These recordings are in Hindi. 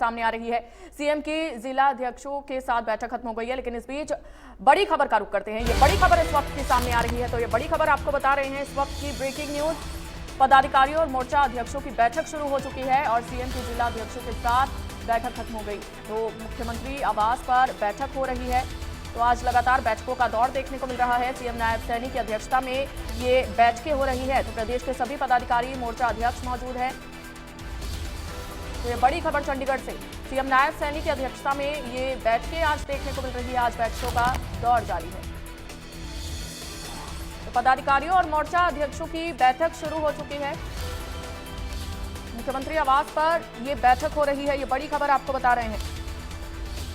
सामने आ रही है। सीएम की जिला अध्यक्षों के साथ बैठक खत्म हो गई है, लेकिन इस बीच बड़ी खबर का रुख करते हैं। ये बड़ी खबर इस वक्त की सामने आ रही है, तो ये बड़ी खबर आपको बता रहे हैं। इस वक्त की ब्रेकिंग न्यूज, पदाधिकारियों और मोर्चा अध्यक्षों की बैठक शुरू हो चुकी है और सीएम की जिला अध्यक्षों के साथ बैठक खत्म हो गई। तो मुख्यमंत्री आवास पर बैठक हो रही है। तो आज लगातार बैठकों का दौर देखने को मिल रहा है। सीएम नायब सैनी की अध्यक्षता में ये बैठकें हो रही है। तो प्रदेश के सभी पदाधिकारी, मोर्चा अध्यक्ष मौजूद हैं। तो ये बड़ी खबर चंडीगढ़ से, सीएम नायब सैनी की अध्यक्षता में ये बैठकें आज देखने को मिल रही है। आज बैठकों का दौर जारी है। तो पदाधिकारियों और मोर्चा अध्यक्षों की बैठक शुरू हो चुकी है। मुख्यमंत्री आवास पर ये बैठक हो रही है। ये बड़ी खबर आपको बता रहे हैं।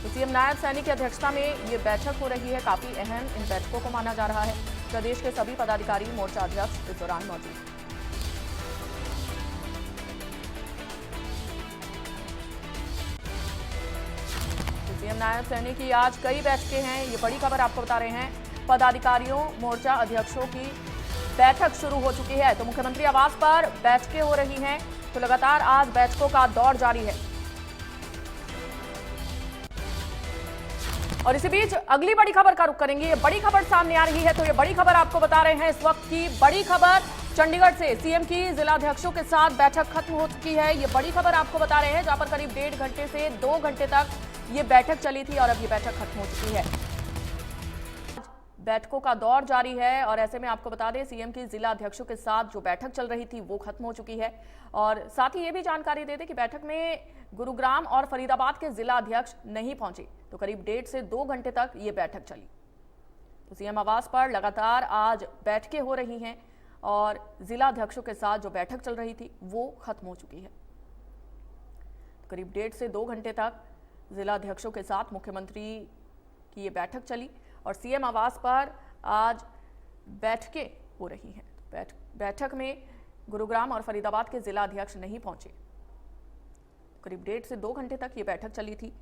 तो सीएम नायब सैनी की अध्यक्षता में ये बैठक हो रही है। काफी अहम इन बैठकों को माना जा रहा है। प्रदेश के सभी पदाधिकारी, मोर्चा अध्यक्ष इस दौरान मौजूद हैं। तो सीएम नायब सैनी की आज कई बैठकें हैं। ये बड़ी खबर आपको बता रहे हैं। पदाधिकारियों, मोर्चा अध्यक्षों की बैठक शुरू हो चुकी है। तो मुख्यमंत्री आवास पर बैठकें हो रही हैं। तो लगातार आज बैठकों का दौर जारी है। और इसी बीच अगली बड़ी खबर का रुख करेंगे। ये बड़ी खबर सामने आ रही है। तो ये बड़ी खबर आपको बता रहे हैं। इस वक्त की बड़ी खबर चंडीगढ़ से, सीएम की जिलाध्यक्षों के साथ बैठक खत्म हो चुकी है। ये बड़ी खबर आपको बता रहे हैं, जहां पर करीब 1.5 घंटे से 2 घंटे तक ये बैठक चली थी और अब ये बैठक खत्म हो चुकी है। बैठकों का दौर जारी है और ऐसे में आपको बता दें, सीएम की जिला अध्यक्षों के साथ जो बैठक चल रही थी वो खत्म हो चुकी है। और साथ ही ये भी जानकारी दे दें कि बैठक में गुरुग्राम और फरीदाबाद के जिला अध्यक्ष नहीं पहुंचे। तो करीब 1.5 से 2 घंटे तक ये बैठक चली। तो सीएम आवास पर लगातार आज बैठकें हो रही हैं और जिला अध्यक्षों के साथ जो बैठक चल रही थी वो खत्म हो चुकी है। तो करीब 1.5 से 2 घंटे तक जिला अध्यक्षों के साथ मुख्यमंत्री की ये बैठक चली और सीएम आवास पर आज बैठकें हो रही हैं। बैठक में गुरुग्राम और फरीदाबाद के जिला अध्यक्ष नहीं पहुंचे। करीब 1.5 से 2 घंटे तक ये बैठक चली थी।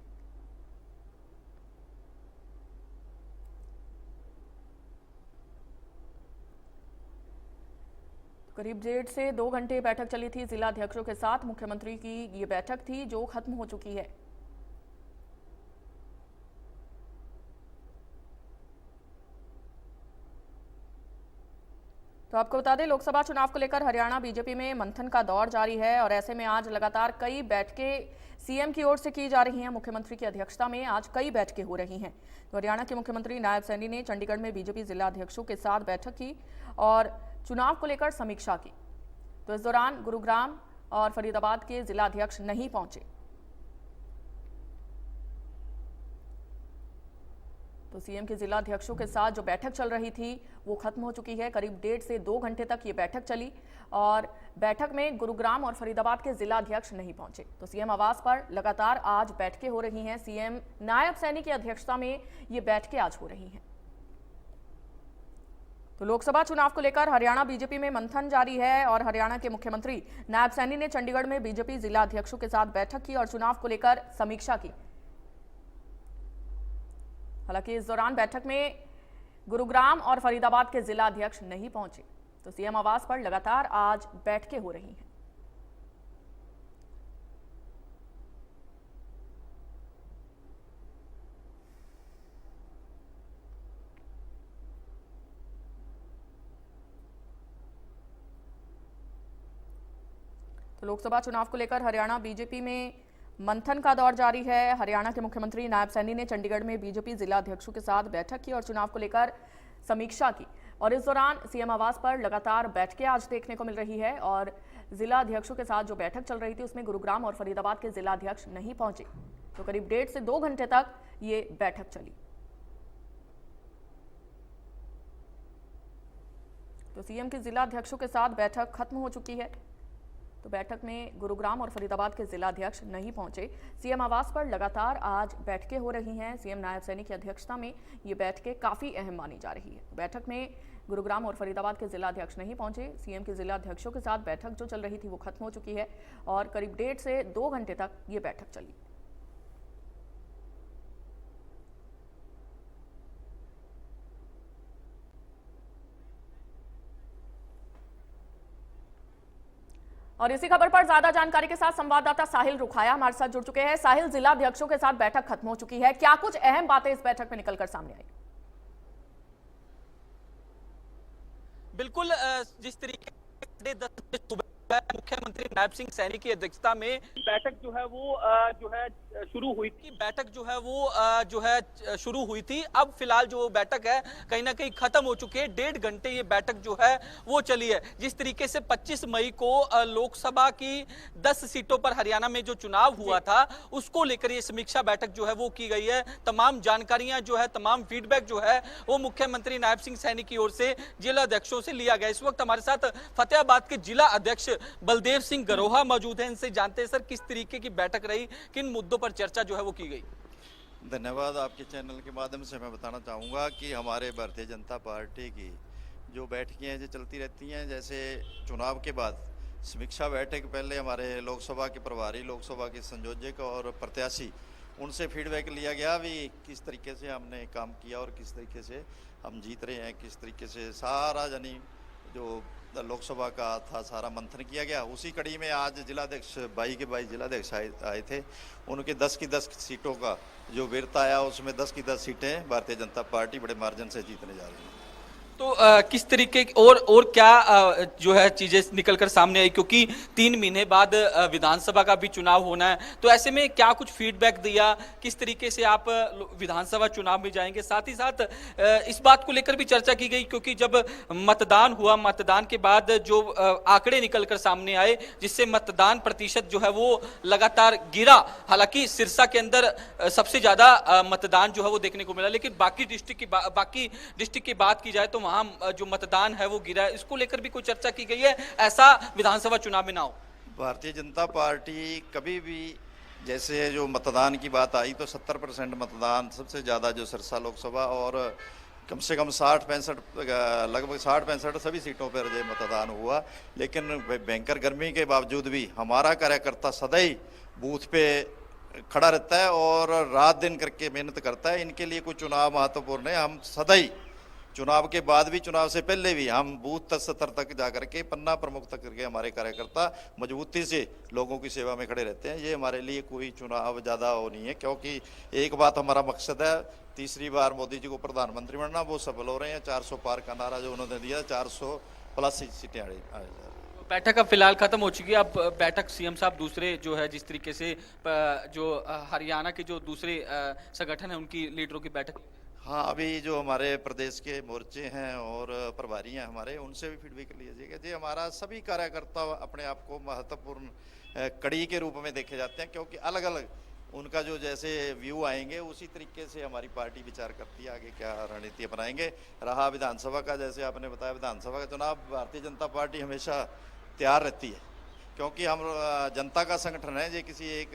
करीब 1.5 से 2 घंटे बैठक चली थी जिला अध्यक्षों के साथ। मुख्यमंत्री की ये बैठक थी जो खत्म हो चुकी है। तो आपको बता दें, लोकसभा चुनाव को लेकर हरियाणा बीजेपी में मंथन का दौर जारी है और ऐसे में आज लगातार कई बैठकें सीएम की ओर से की जा रही हैं। मुख्यमंत्री की अध्यक्षता में आज कई बैठकें हो रही हैं। तो हरियाणा के मुख्यमंत्री नायब सैनी ने चंडीगढ़ में बीजेपी जिला अध्यक्षों के साथ बैठक की और चुनाव को लेकर समीक्षा की। तो इस दौरान गुरुग्राम और फरीदाबाद के जिला अध्यक्ष नहीं पहुंचे। तो सीएम के जिला अध्यक्षों के साथ जो बैठक चल रही थी वो खत्म हो चुकी है। करीब 1.5 से 2 घंटे तक ये बैठक चली और बैठक में गुरुग्राम और फरीदाबाद के जिला अध्यक्ष नहीं पहुंचे। तो सीएम आवास पर लगातार आज बैठकें हो रही हैं। सीएम नायब सैनी की अध्यक्षता में ये बैठकें आज हो रही हैं। तो लोकसभा चुनाव को लेकर हरियाणा बीजेपी में मंथन जारी है और हरियाणा के मुख्यमंत्री नायब सैनी ने चंडीगढ़ में बीजेपी जिला अध्यक्षों के साथ बैठक की और चुनाव को लेकर समीक्षा की। हालांकि इस दौरान बैठक में गुरुग्राम और फरीदाबाद के जिला अध्यक्ष नहीं पहुंचे। तो सीएम आवास पर लगातार आज बैठकें हो रही हैं। तो लोकसभा चुनाव को लेकर हरियाणा बीजेपी में मंथन का दौर जारी है। हरियाणा के मुख्यमंत्री नायब सैनी ने चंडीगढ़ में बीजेपी जिला अध्यक्षों के साथ बैठक की और चुनाव को लेकर समीक्षा की। और इस दौरान सीएम आवास पर लगातार बैठकें आज देखने को मिल रही है और जिला अध्यक्षों के साथ जो बैठक चल रही थी उसमें गुरुग्राम और फरीदाबाद के जिला अध्यक्ष नहीं पहुंचे। तो करीब 1.5 से 2 घंटे तक ये बैठक चली। तो सीएम के जिला अध्यक्षों के साथ बैठक खत्म हो चुकी है। तो बैठक में गुरुग्राम और फरीदाबाद के जिला अध्यक्ष नहीं पहुंचे। सीएम आवास पर लगातार आज बैठकें हो रही हैं। सीएम नायब सैनी की अध्यक्षता में ये बैठकें काफ़ी अहम मानी जा रही है। बैठक में गुरुग्राम और फरीदाबाद के जिला अध्यक्ष नहीं पहुंचे। सीएम के जिला अध्यक्षों के साथ बैठक जो चल रही थी वो खत्म हो चुकी है और करीब 1.5 से 2 घंटे तक ये बैठक चली। और इसी खबर पर ज्यादा जानकारी के साथ संवाददाता साहिल रुखाया हमारे साथ जुड़ चुके हैं। साहिल, जिला अध्यक्षों के साथ बैठक खत्म हो चुकी है, क्या कुछ अहम बातें इस बैठक में निकलकर सामने आई? बिल्कुल, जिस तरीके से 10 बजे सुबह मुख्यमंत्री नायब सिंह सैनी की अध्यक्षता में बैठक जो है वो शुरू हुई थी। बैठक जो है वो शुरू हुई थी। अब फिलहाल जो बैठक है कहीं ना कहीं खत्म हो चुकी है। 1.5 घंटे ये बैठक जो है वो चली है। जिस तरीके से 25 मई को लोकसभा की 10 सीटों पर हरियाणा में जो चुनाव हुआ था उसको लेकर ये समीक्षा बैठक जो है वो की गई है। तमाम जानकारियां जो है, तमाम फीडबैक जो है वो मुख्यमंत्री नायब सिंह सैनी की ओर से जिला अध्यक्षों से लिया गया। इस वक्त हमारे साथ फतेहाबाद के जिला अध्यक्ष बलदेव सिंह गरोहा मौजूद हैं। इनसे जानते हैं सर, किस तरीके की बैठक रही, किन मुद्दों पर चर्चा जो है वो की गई? धन्यवाद। आपके चैनल के माध्यम से मैं बताना चाहूँगा कि हमारे भारतीय जनता पार्टी की जो बैठकें हैं जो चलती रहती हैं, जैसे चुनाव के बाद समीक्षा बैठक, पहले हमारे लोकसभा के प्रभारी, लोकसभा के संयोजक और प्रत्याशी, उनसे फीडबैक लिया गया भी किस तरीके से हमने काम किया और किस तरीके से हम जीत रहे हैं, किस तरीके से सारा यानी जो लोकसभा का था सारा मंथन किया गया। उसी कड़ी में आज जिलाध्यक्ष 22 के 22 जिलाध्यक्ष आए थे। उनके 10 की 10 सीटों का जो विरता आया उसमें 10 की 10 सीटें भारतीय जनता पार्टी बड़े मार्जिन से जीतने जा रही है। तो किस तरीके और क्या जो है चीजें निकलकर सामने आई, क्योंकि 3 महीने बाद विधानसभा का भी चुनाव होना है, तो ऐसे में क्या कुछ फीडबैक दिया, किस तरीके से आप विधानसभा चुनाव में जाएंगे? साथ ही साथ इस बात को लेकर भी चर्चा की गई, क्योंकि जब मतदान हुआ, मतदान के बाद जो आंकड़े निकलकर सामने आए जिससे मतदान प्रतिशत जो है वो लगातार गिरा। हालांकि सिरसा के अंदर सबसे ज्यादा मतदान जो है वो देखने को मिला, लेकिन बाकी डिस्ट्रिक्ट की बात की जाए तो वहां जो मतदान है वो गिरा है। इसको लेकर भी कोई चर्चा की गई है, ऐसा विधानसभा चुनाव में ना हो? भारतीय जनता पार्टी कभी भी, जैसे जो मतदान की बात आई तो 70% मतदान सबसे ज़्यादा जो सिरसा लोकसभा और कम से कम 60-65 लगभग 60-65 सभी सीटों पर जो मतदान हुआ। लेकिन भयंकर गर्मी के बावजूद भी हमारा कार्यकर्ता सदैव बूथ पे खड़ा रहता है और रात दिन करके मेहनत करता है। इनके लिए कोई चुनाव महत्वपूर्ण है, हम सदैव चुनाव के बाद भी, चुनाव से पहले भी हम बूथ स्तर तक जाकर के, पन्ना प्रमुख तक करके हमारे कार्यकर्ता मजबूती से लोगों की सेवा में खड़े रहते हैं। ये हमारे लिए कोई चुनाव ज़्यादा वो नहीं है, क्योंकि एक बात हमारा मकसद है, तीसरी बार मोदी जी को प्रधानमंत्री बनना, वो सफल हो रहे हैं। 400 पार का नारा जो उन्होंने दिया, 400 प्लस सीटें आ रही। बैठक अब फिलहाल खत्म हो चुकी है। अब बैठक सीएम साहब दूसरे जो है, जिस तरीके से जो हरियाणा के जो दूसरे संगठन है उनकी लीडरों की बैठक। हाँ, अभी जो हमारे प्रदेश के मोर्चे हैं और प्रभारी हैं हमारे, उनसे भी फीडबैक लीजिएगा जी। हमारा सभी कार्यकर्ता अपने आप को महत्वपूर्ण कड़ी के रूप में देखे जाते हैं, क्योंकि अलग अलग उनका जो जैसे व्यू आएंगे उसी तरीके से हमारी पार्टी विचार करती है आगे क्या रणनीति अपनाएंगे। रहा विधानसभा का, जैसे आपने बताया, विधानसभा का चुनाव भारतीय जनता पार्टी हमेशा तैयार रहती है, क्योंकि हम जनता का संगठन है, ये किसी एक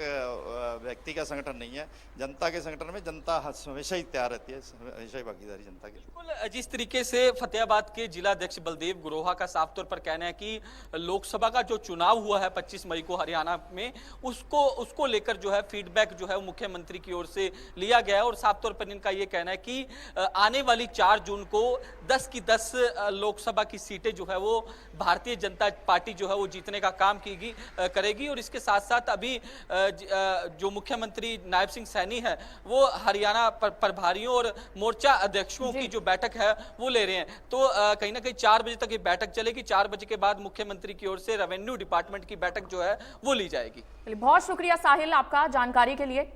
व्यक्ति का संगठन नहीं है। जनता के संगठन में जनता हमेशा ही तैयार रहती है, हमेशा ही भागीदारी जनता की। बिल्कुल, जिस तरीके से फतेहाबाद के जिला अध्यक्ष बलदेव गरोहा का साफ तौर पर कहना है कि लोकसभा का जो चुनाव हुआ है 25 मई को हरियाणा में, उसको लेकर जो है फीडबैक जो है वो मुख्यमंत्री की ओर से लिया गया है। और साफ तौर पर इनका ये कहना है कि आने वाली 4 जून को 10 की 10 लोकसभा की सीटें जो है वो भारतीय जनता पार्टी जो है वो जीतने का काम करेगी। और इसके साथ साथ अभी जो मुख्यमंत्री नायब सिंह सैनी है वो हरियाणा प्रभारियों और मोर्चा अध्यक्षों की जो बैठक है वो ले रहे हैं। तो कहीं ना कहीं 4 बजे तक ये बैठक चलेगी। 4 बजे के बाद मुख्यमंत्री की ओर से रेवेन्यू डिपार्टमेंट की बैठक जो है वो ली जाएगी। बहुत शुक्रिया साहिल आपका जानकारी के लिए।